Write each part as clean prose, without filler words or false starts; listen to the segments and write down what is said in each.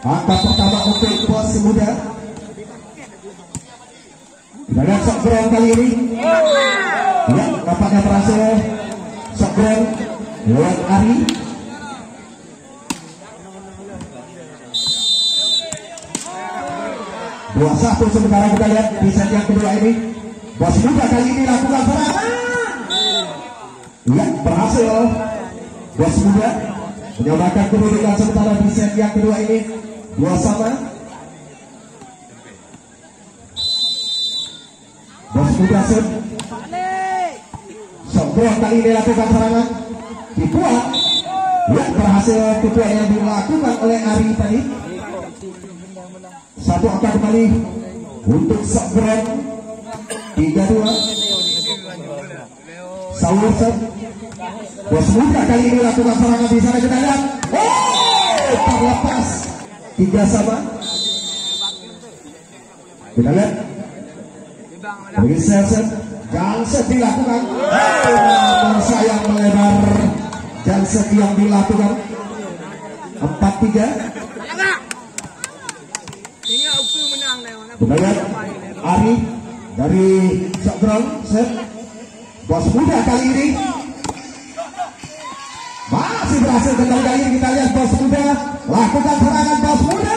Angka pertama untuk Bos Muda. Kita lihat shot ground kali ini. Ya, nampaknya berhasil shot ground lewat Ari. Dua satu sementara kita lihat di set yang kedua ini. Bos Muda kali ini lakukan serangan. Ya, berhasil Bos Muda menyamakan kedudukan sementara di set yang kedua ini 2-2. Bos Muda set Sobrong kali ini lakukan serangan dibuat. Ya, berhasil kedua yang dilakukan oleh Ari tadi. Satu angka kembali untuk Sobrong 3-2. Saur set Bos Muda kali ini lakukan serangan di sana, kita lihat. Terlepas 3-3. Kita lihat. Bagi set Janset dilakukan. Sayang melebar. Janset yang dilakukan. 4-3. Kita lihat Ari dari Sobrong set Bos Muda kali ini masih berhasil kembali kali ini. Kita lihat Bos Muda lakukan serangan. Bos Muda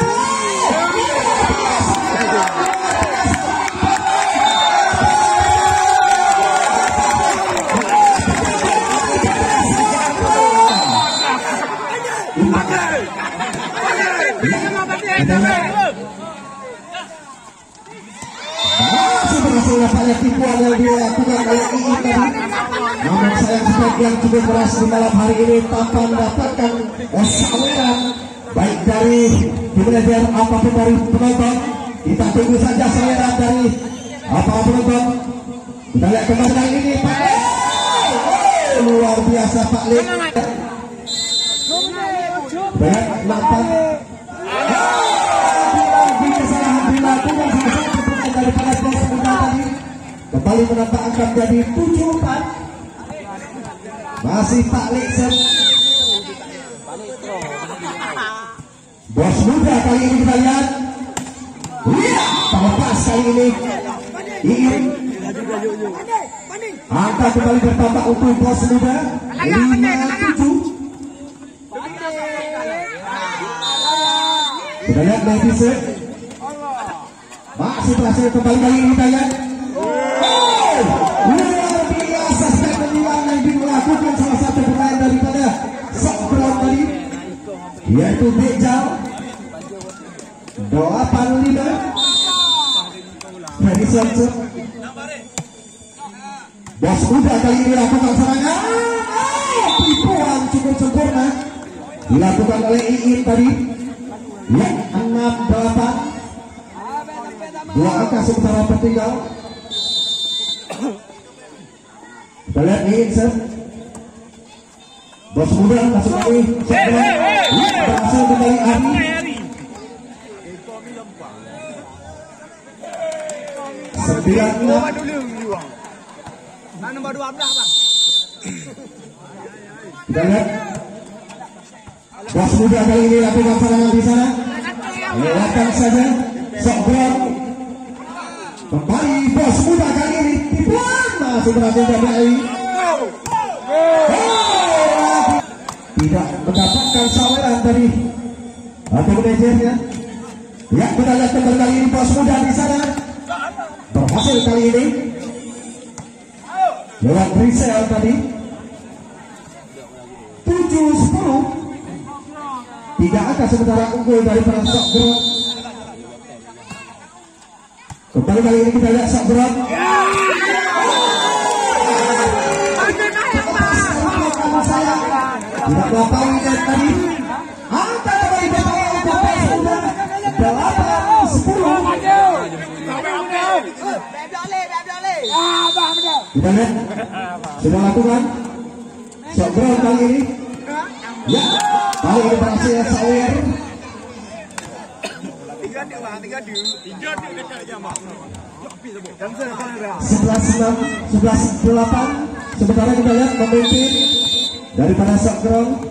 masih berhasil nampaknya tipuan yang dilakukan oleh Ii tadi. Namun sayang sebagian cukup keras di malam hari ini tanpa mendapatkan saweran baik dari manajer apapun dari penonton. Kita tunggu saja saweran dari apapun penonton. Kita lihat kembali kali ini Pak Lek. Luar biasa Pak Lek. Baik, nampak kesalahan dilakukan daripada Bos Muda tadi. Kembali menambah angka jadi 7-4. Masih Pak Lek set. Bos Muda kali ini kita lihat. Lihat terlepas kali ini. Iin. Angka kembali bertambah untuk Bos Muda 5-7. Kita lihat netizen masih berhasil kembali kali ini kita lihat. Luar biasa statement yang dilakukan salah satu pemain daripada Sobrong tadi, yaitu Bejal 8-5. Madison set. Bos Muda kali ini lakukan serangan. Tipuan cukup sempurna dilakukan oleh Iin tadi. Ya, 6-8. Dua angka sementara tertinggal. Kita lihat Iin set. Bos Muda masuk lagi. Berhasil kembali Ari. 9-6. Nombor 12 bang. Kita lihat Bos Muda kali ini lakukan serangan di sana. Lewatkan saja Sobrong. Kembali Bos Muda kali ini tipuan masih berhasil kembali. Tidak mendapatkan saweran dari atau manajernya. Ya, kita lihat kembali kali ini Bos Muda di sana. Berhasil kali ini lewat Rizal tadi. 7-10. 3 angka sementara unggul dari para Sobrong. Kembali kali ini kita lihat Sobrong. Tidak melampaui net tadi. Angka kembali bertambah untuk Bos Muda 8-10. Kita lihat sudah lakukan Sobrong kali ini. Ya, kali ini berhasil sawer. 11-8. Sementara kita lihat memimpin daripada Sobrong.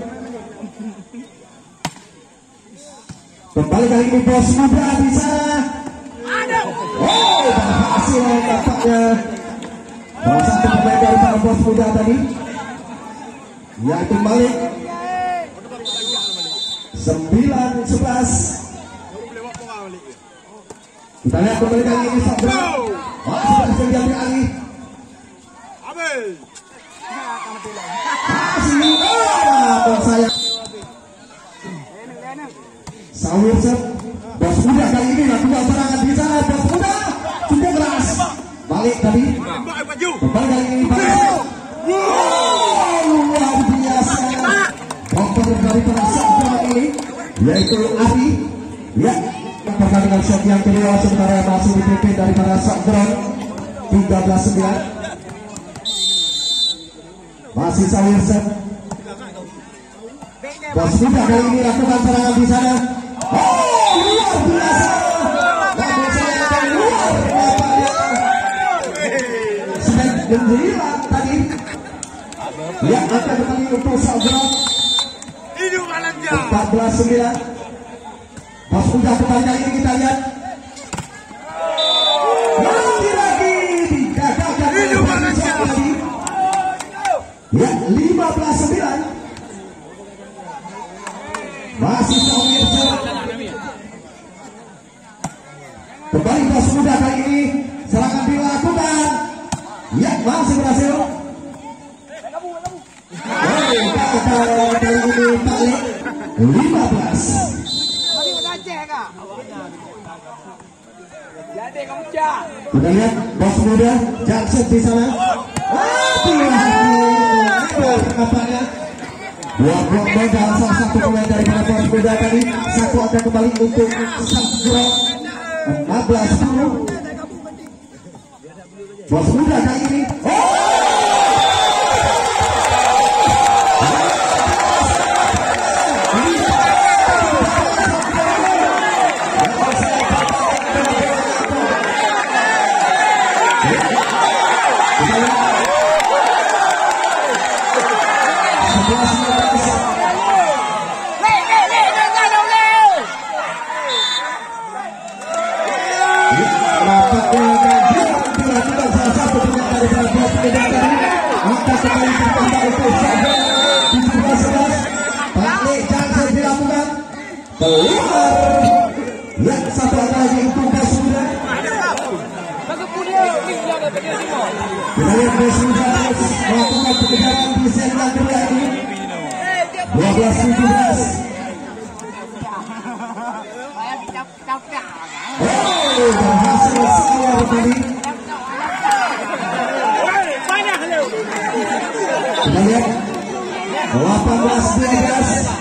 Kembali kali ini bos muda di sana. Oh, berhasil tampaknya salah satu pemain dari para bos muda tadi, yaitu Malik. 9-11. Kita lihat kembali kali ini Sabra. Sudah berhasil diambil alih. Saya Sawirset, bos muda kali ini lakukan serangan di sana. Bos muda cukup keras. Balik tadi. Kembali kali ini balik. Luar biasa. Bomber dari Sabra ini yaitu Ari. Ya, pertandingan set yang kedua sementara masih dipimpin dari Sabra 13-9. Masih Sawirset. Bos muda kali ini lakukan serangan di sana. Oh, luar biasa. Namun serangan luar biasa. Sedang gembira tadi. Ya, akan kembali untuk Sabra 14-9. Bos muda kembali kali ini kita lihat. Lagi-lagi digagalkan oleh tadi. Ya, 15-9. Masih Sawirset. Kembali bos muda kali ini serangan dilakukan. Ya, masih berhasil. Kali ini balik 15. Kita lihat bos muda Jackson di sana. Apanya? Dua blok modal salah satu pemain dari bos muda tadi. Satu akan kembali untuk Sabra 14-10. Bos muda kali ini. Ya, satu lagi untuk bos muda. Kita lihat bos muda melakukan pekejaran di set yang kedua ini. 12-17. Oh, berhasil sawar tadi. Kita lihat 18-12.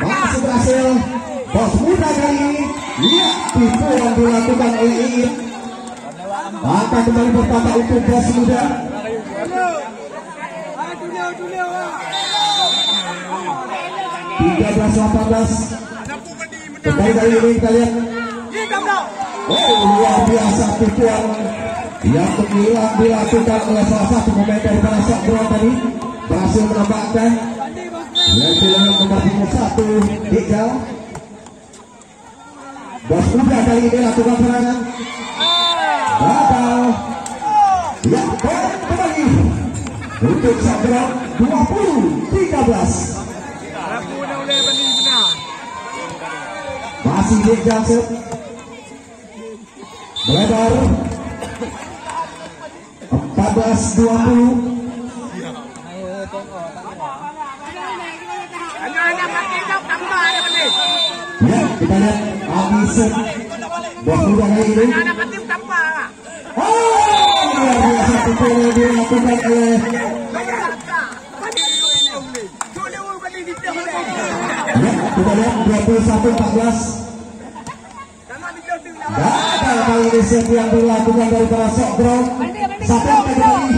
Masih berhasil bos muda kali ini. Lihat tipu yang dilakukan oleh Iin. Akan kembali bertambah untuk bos muda. 13-18. Kembali kali ini kita lihat. Oh, luar biasa tipuan yang menghilang dilakukan oleh salah satu pemain dari para Sabra tadi. Berhasil menambahkan yaitu nomor 51 Iqbal. Bos muda kali ini lakukan serangan. Gagal. Ya, kembali untuk Sabra 20-13. Masih Nick Johnson melebar 14-20. Ya, kita lihat Abisen bos muda kali ini. Oh, luar biasa tipu yang dilakukan oleh ya, kita lihat 21-14. Gagal kali ini set yang dilakukan dari para Sabra. Satu kembali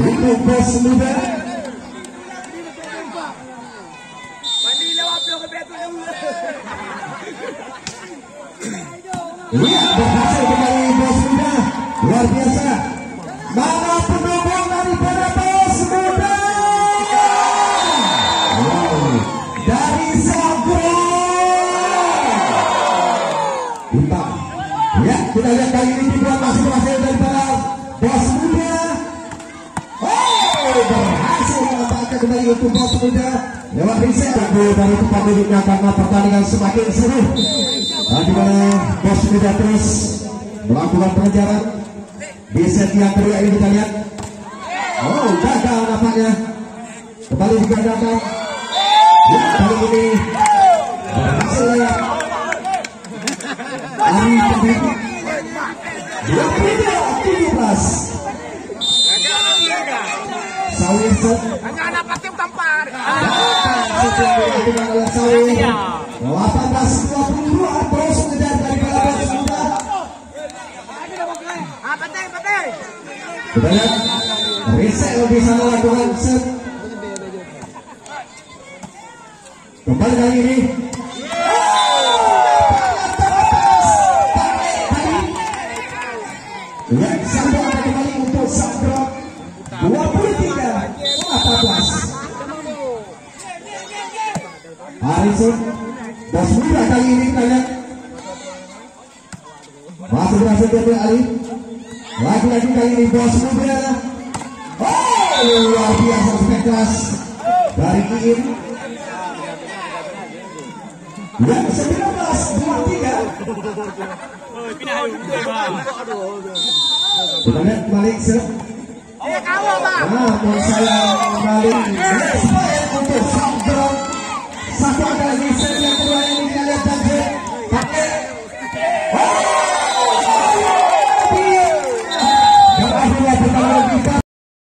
untuk bos muda. Lihat berhasil kembali bos muda. Luar biasa. Mana penonton? Bos Muda. Oh, berhasil menampakkan kembali untuk Bos Muda lewat reset dari tempat duduknya karena pertandingan semakin seru. Di mana Bos Muda terus melakukan pengejaran di set yang kedua ini kita lihat. Oh, gagal nampaknya. Kembali digagalkan. Ya, kali ini berhasil ya. Ari Pendiri 17. Sawir set. Anak tim tampar. Dilakukan oleh Sawir. 18-22 terus mengejar dari Balapan Muda. Penting, penting. Kita lihat reset bisa melakukan set. Kembali kali ini. Ya, Sandro akan kembali untuk Sandro 23-14. Harrison Bos Muda kali ini kita lihat masih berhasil diambil alih. Lagi-lagi kali ini Bos Muda. Oh, luar biasa spektas dari Iin. Yang 19-23. Kita lihat balik set. Namun sayang balik untuk Sandro. Satu lagi set yang kedua ini kita lihat dan pakai